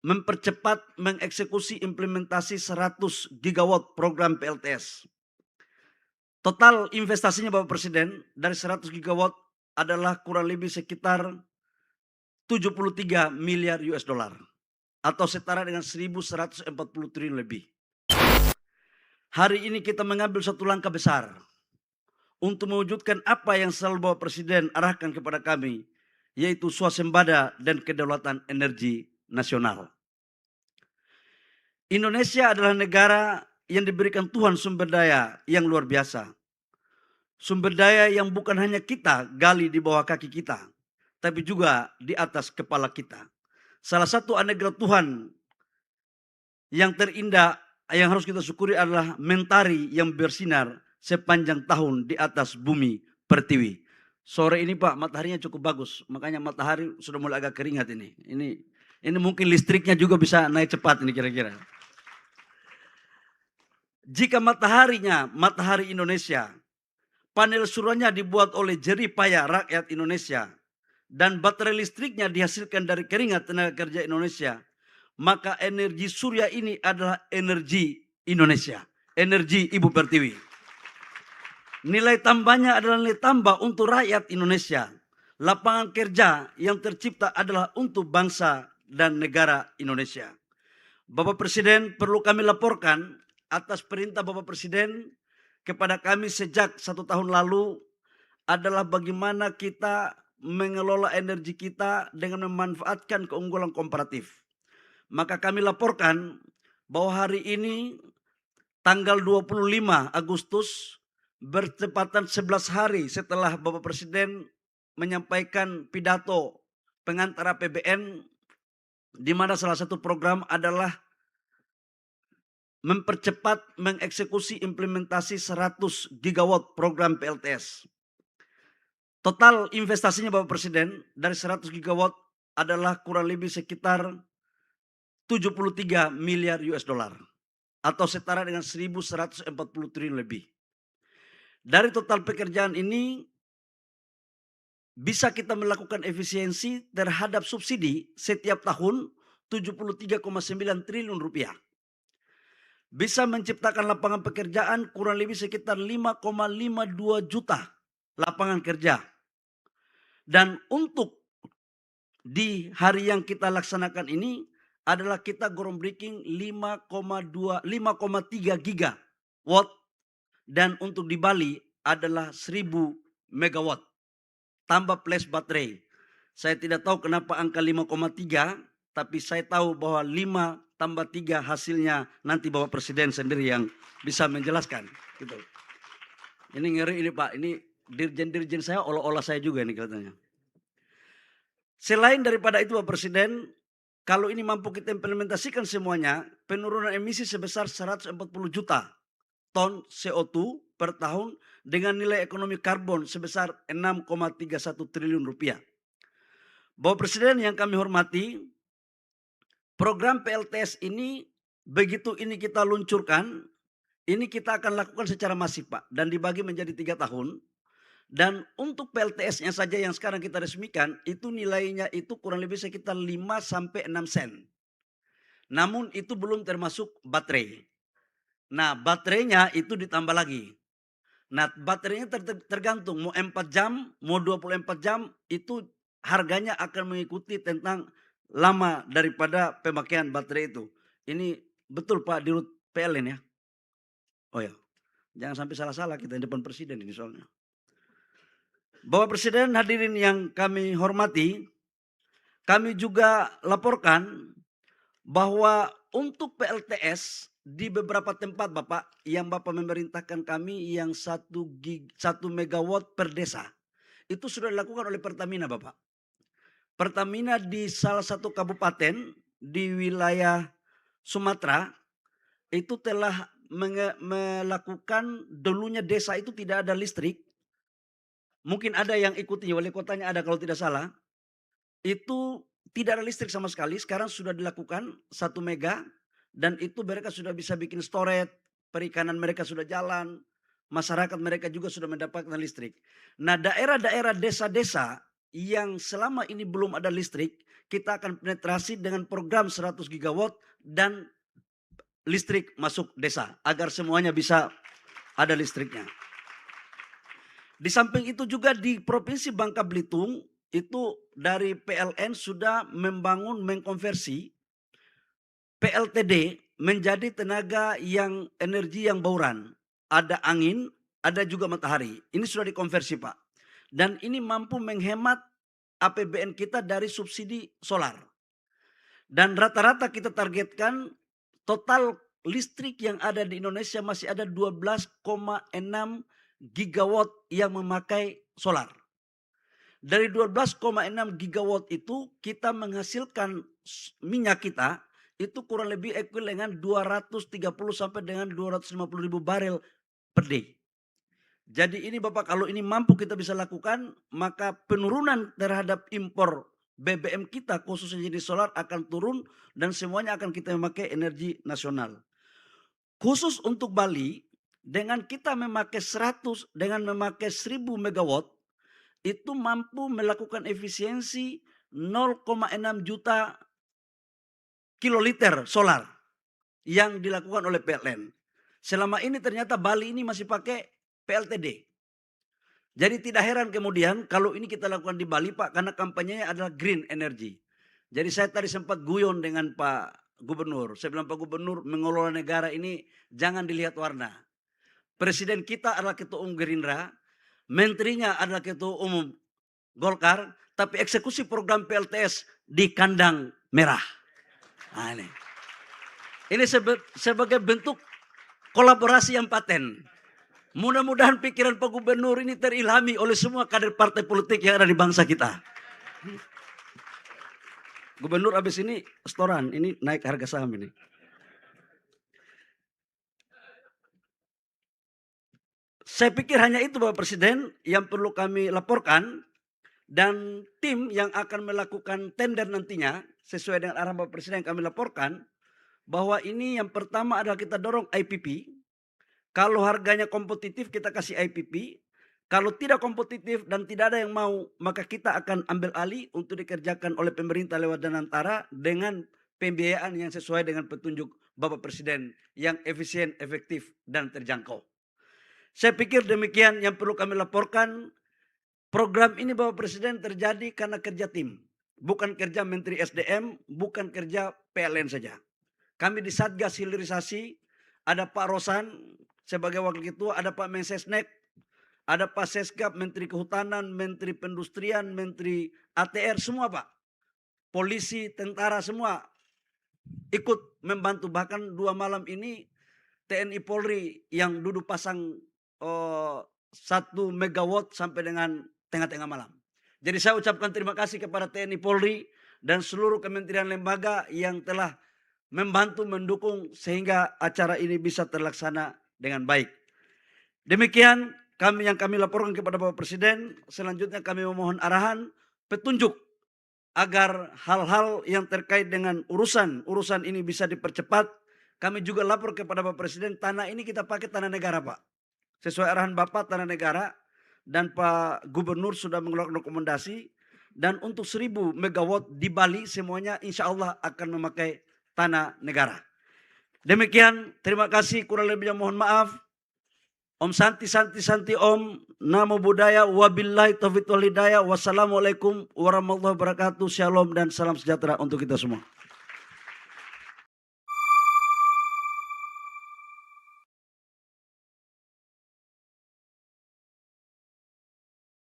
mempercepat mengeksekusi implementasi 100 gigawatt program PLTS. Total investasinya Bapak Presiden dari 100 gigawatt adalah kurang lebih sekitar 73 miliar US dollar atau setara dengan 1.140 triliun lebih. Hari ini kita mengambil satu langkah besar untuk mewujudkan apa yang selalu Bapak Presiden arahkan kepada kami, yaitu swasembada dan kedaulatan energi nasional. Indonesia adalah negara yang diberikan Tuhan sumber daya yang luar biasa. Sumber daya yang bukan hanya kita gali di bawah kaki kita, tapi juga di atas kepala kita. Salah satu anugerah Tuhan yang terindah yang harus kita syukuri adalah mentari yang bersinar sepanjang tahun di atas bumi pertiwi. Sore ini Pak, mataharinya cukup bagus, makanya matahari sudah mulai agak keringat ini. Ini mungkin listriknya juga bisa naik cepat ini kira-kira. Jika mataharinya matahari Indonesia, panel suryanya dibuat oleh jerih payah rakyat Indonesia, dan baterai listriknya dihasilkan dari keringat tenaga kerja Indonesia, maka energi surya ini adalah energi Indonesia, energi Ibu Pertiwi. Nilai tambahnya adalah nilai tambah untuk rakyat Indonesia. Lapangan kerja yang tercipta adalah untuk bangsa dan negara Indonesia. Bapak Presiden, perlu kami laporkan atas perintah Bapak Presiden kepada kami sejak 1 tahun lalu adalah bagaimana kita mengelola energi kita dengan memanfaatkan keunggulan komparatif. Maka kami laporkan bahwa hari ini tanggal 25 Agustus bertepatan 11 hari setelah Bapak Presiden menyampaikan pidato pengantar APBN, di mana salah satu program adalah mempercepat mengeksekusi implementasi 100 gigawatt program PLTS. Total investasinya Bapak Presiden dari 100 gigawatt adalah kurang lebih sekitar 73 miliar US dollar atau setara dengan 1.140 triliun lebih. Dari total pekerjaan ini bisa kita melakukan efisiensi terhadap subsidi setiap tahun 73,9 triliun rupiah. Bisa menciptakan lapangan pekerjaan kurang lebih sekitar 5,52 juta lapangan kerja. Dan untuk di hari yang kita laksanakan ini adalah kita groundbreaking 5,3 gigawatt, dan untuk di Bali adalah 1.000 megawatt tambah plus baterai. Saya tidak tahu kenapa angka 5,3, tapi saya tahu bahwa 5 tambah 3 hasilnya nanti Bapak Presiden sendiri yang bisa menjelaskan. Gitu. Ini ngeri ini Pak, ini dirjen-dirjen saya olah-olah saya juga ini kelihatannya. Selain daripada itu Bapak Presiden, kalau ini mampu kita implementasikan semuanya, penurunan emisi sebesar 140 juta ton CO2 per tahun dengan nilai ekonomi karbon sebesar 6,31 triliun rupiah. Bapak Presiden yang kami hormati, program PLTS ini begitu ini kita luncurkan, ini kita akan lakukan secara masif Pak, dan dibagi menjadi 3 tahun. Dan untuk PLTS-nya saja yang sekarang kita resmikan, itu nilainya itu kurang lebih sekitar 5 sampai 6 sen. Namun itu belum termasuk baterai. Nah baterainya itu ditambah lagi. Nah baterainya tergantung, mau 4 jam, mau 24 jam, itu harganya akan mengikuti tentang lama daripada pemakaian baterai itu. Ini betul Pak Dirut PLN ya? Oh ya, jangan sampai salah-salah kita di depan Presiden ini soalnya. Bapak Presiden, hadirin yang kami hormati, kami juga laporkan bahwa untuk PLTS di beberapa tempat Bapak, yang Bapak memerintahkan kami yang 1 megawatt per desa, itu sudah dilakukan oleh Pertamina Bapak. Pertamina di salah satu kabupaten di wilayah Sumatera itu telah melakukan, dulunya desa itu tidak ada listrik. Mungkin ada yang ikuti, wali kotanya ada kalau tidak salah. Itu tidak ada listrik sama sekali, sekarang sudah dilakukan 1 mega, dan itu mereka sudah bisa bikin storage, perikanan mereka sudah jalan, masyarakat mereka juga sudah mendapatkan listrik. Nah daerah-daerah desa-desa yang selama ini belum ada listrik, kita akan penetrasi dengan program 100 gigawatt dan listrik masuk desa agar semuanya bisa ada listriknya. Di samping itu juga di Provinsi Bangka Belitung itu dari PLN sudah mengkonversi PLTD menjadi tenaga yang energi yang bauran. Ada angin, ada juga matahari. Ini sudah dikonversi, Pak. Dan ini mampu menghemat APBN kita dari subsidi solar. Dan rata-rata kita targetkan total listrik yang ada di Indonesia masih ada 12,6 gigawatt yang memakai solar. Dari 12,6 gigawatt itu kita menghasilkan minyak kita itu kurang lebih ekuivalen 230 sampai dengan 250 ribu barel per day. Jadi ini Bapak, kalau ini mampu kita bisa lakukan, maka penurunan terhadap impor BBM kita khususnya jenis solar akan turun dan semuanya akan kita memakai energi nasional. Khusus untuk Bali, dengan kita memakai 100 dengan memakai 1000 megawatt itu mampu melakukan efisiensi 0,6 juta kiloliter solar yang dilakukan oleh PLN. Selama ini ternyata Bali ini masih pakai PLTD. Jadi tidak heran kemudian kalau ini kita lakukan di Bali Pak, karena kampanyenya adalah green energy. Jadi saya tadi sempat guyon dengan Pak Gubernur. Saya bilang Pak Gubernur, mengelola negara ini jangan dilihat warna. Presiden kita adalah ketua umum Gerindra, menterinya adalah ketua umum Golkar, tapi eksekusi program PLTS di kandang merah. Nah, ini sebagai bentuk kolaborasi yang paten. Mudah-mudahan pikiran Pak Gubernur ini terilhami oleh semua kader partai politik yang ada di bangsa kita. Gubernur habis ini setoran, ini naik harga saham ini. Saya pikir hanya itu Bapak Presiden yang perlu kami laporkan, dan tim yang akan melakukan tender nantinya sesuai dengan arahan Bapak Presiden yang kami laporkan, bahwa ini yang pertama adalah kita dorong IPP. Kalau harganya kompetitif kita kasih IPP. Kalau tidak kompetitif dan tidak ada yang mau, maka kita akan ambil alih untuk dikerjakan oleh pemerintah lewat dana antara dengan pembiayaan yang sesuai dengan petunjuk Bapak Presiden yang efisien, efektif, dan terjangkau. Saya pikir demikian yang perlu kami laporkan. Program ini Bapak Presiden terjadi karena kerja tim. Bukan kerja Menteri SDM, bukan kerja PLN saja. Kami di Satgas Hilirisasi, ada Pak Rosan sebagai Wakil Ketua, ada Pak Mensesnek, ada Pak Seskap, Menteri Kehutanan, Menteri Perindustrian, Menteri ATR, semua Pak. Polisi, tentara, semua ikut membantu. Bahkan 2 malam ini TNI Polri yang duduk pasang 1 megawatt sampai dengan tengah-tengah malam. Jadi saya ucapkan terima kasih kepada TNI Polri dan seluruh kementerian lembaga yang telah membantu mendukung sehingga acara ini bisa terlaksana dengan baik. Demikian yang kami laporkan kepada Bapak Presiden. Selanjutnya kami memohon arahan, petunjuk agar hal-hal yang terkait dengan urusan ini bisa dipercepat. Kami juga lapor kepada Bapak Presiden, tanah ini kita pakai tanah negara Pak. Sesuai arahan Bapak tanah negara, dan Pak Gubernur sudah mengeluarkan rekomendasi. Dan untuk 1000 megawatt di Bali semuanya insya Allah akan memakai tanah negara. Demikian, terima kasih, kurang lebihnya mohon maaf. Om Santi Santi Santi Om, Namo Buddhaya, Wabillahi Taufiq wal Hidayah. Wassalamualaikum warahmatullahi wabarakatuh. Shalom dan salam sejahtera untuk kita semua.